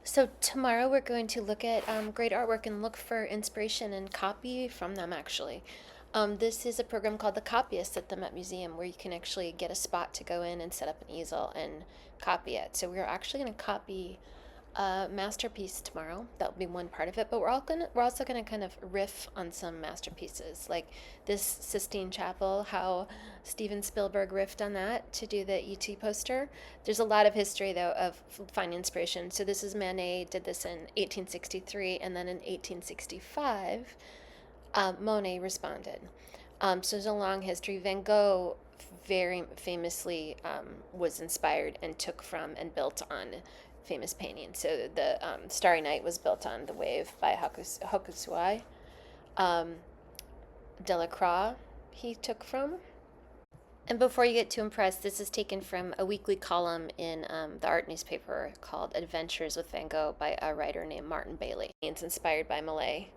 So tomorrow we're going to look at great artwork and look for inspiration and copy from them actually. This is a program called the Copyist at the Met Museum where you can actually get a spot to go in and set up an easel and copy it. So we're actually going to copy a masterpiece tomorrow. That will be one part of it, but we're also gonna kind of riff on some masterpieces, like this Sistine Chapel. How Steven Spielberg riffed on that to do the ET poster. There's a lot of history though of finding inspiration. So this is Manet did this in 1863, and then in 1865, Monet responded. So there's a long history. Van Gogh very famously was inspired and took from and built on famous paintings. So the Starry Night was built on The Wave by Hokusai. Um, Delacroix he took from. And before you get too impressed, this is taken from a weekly column in the art newspaper called Adventures with Van Gogh by a writer named Martin Bailey. It's inspired by Malay.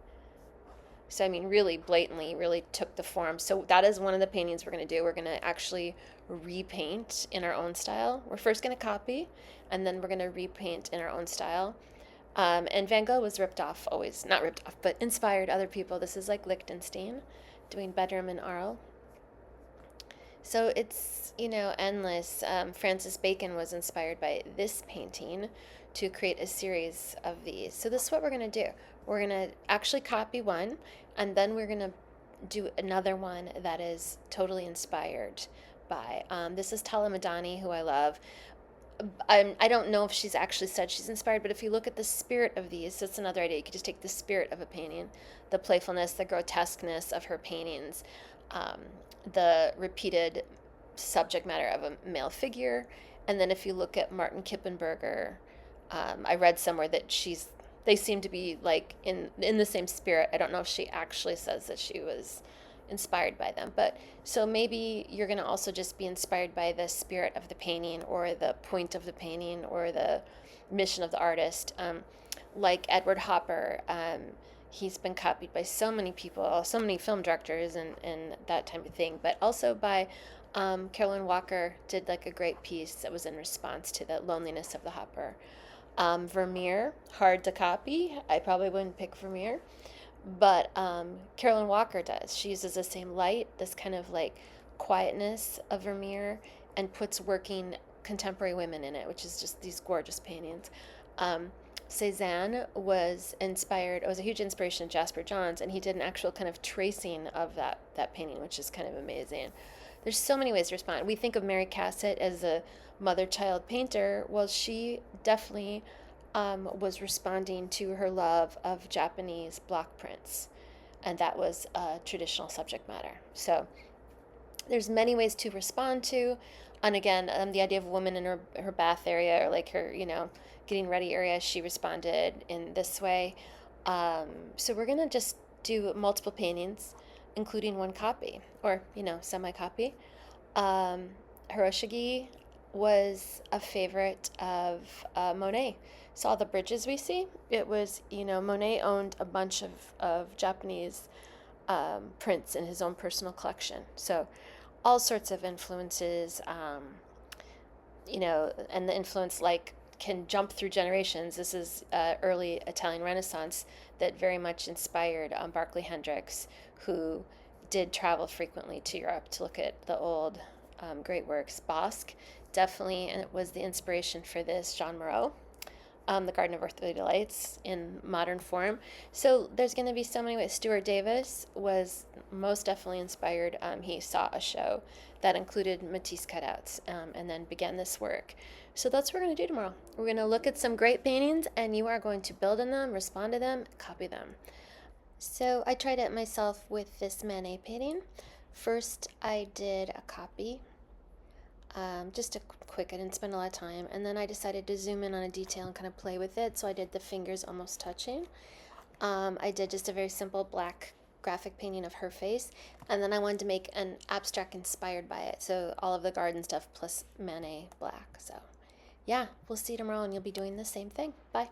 So, I mean, really blatantly, really took the form. So, that is one of the paintings we're going to do. We're going to actually repaint in our own style. We're first going to copy, and then we're going to repaint in our own style. And Van Gogh was ripped off, always, not ripped off, but inspired other people. This is like Liechtenstein doing Bedroom in Arles. So it's, endless. Francis Bacon was inspired by this painting to create a series of these. So this is what we're going to do. We're going to actually copy one, and then we're going to do another one that is totally inspired by. This is Tala Madani, who I love. I don't know if she's actually said she's inspired, but if you look at the spirit of these, that's another idea. You could just take the spirit of a painting, the playfulness, the grotesqueness of her paintings, um, the repeated subject matter of a male figure. And then if you look at Martin Kippenberger, I read somewhere that they seem to be like in the same spirit. I don't know if she actually says that she was inspired by them, but so maybe you're going to also just be inspired by the spirit of the painting or the point of the painting or the mission of the artist. Like Edward Hopper, he's been copied by so many people, so many film directors and that type of thing, but also by Carolyn Walker did like a great piece that was in response to the loneliness of the Hopper. Vermeer, hard to copy. I probably wouldn't pick Vermeer, but Carolyn Walker does. She uses the same light, this kind of like quietness of Vermeer, and puts working contemporary women in it, which is just these gorgeous paintings. Cézanne was a huge inspiration of Jasper Johns, and he did an actual kind of tracing of that painting, which is kind of amazing. There's so many ways to respond. We think of Mary Cassatt as a mother-child painter. Well, she definitely was responding to her love of Japanese block prints, and that was a traditional subject matter. So there's many ways to respond to, and again, the idea of a woman in her bath area or like her, getting ready area, she responded in this way. So we're gonna just do multiple paintings, including one copy or semi-copy. Hiroshige was a favorite of Monet. So all the bridges we see, it was, Monet owned a bunch of Japanese prints in his own personal collection. So all sorts of influences, and the influence like can jump through generations. This is early Italian Renaissance that very much inspired Barclay Hendricks, who did travel frequently to Europe to look at the old great works. Bosque definitely, and it was the inspiration for this Jean Moreau, the Garden of Earthly Delights in modern form. So there's going to be so many ways. Stuart Davis was most definitely inspired. He saw a show that included Matisse cutouts, and then began this work. So that's what we're going to do tomorrow. We're going to look at some great paintings, and you are going to build in them, respond to them, copy them. So I tried it myself with this Manet painting. First, I did a copy, just a quick, I didn't spend a lot of time, and then I decided to zoom in on a detail and kind of play with it, so I did the fingers almost touching. I did just a very simple black graphic painting of her face, and then I wanted to make an abstract inspired by it, so all of the garden stuff plus Manet black. So yeah, we'll see you tomorrow, and you'll be doing the same thing. Bye.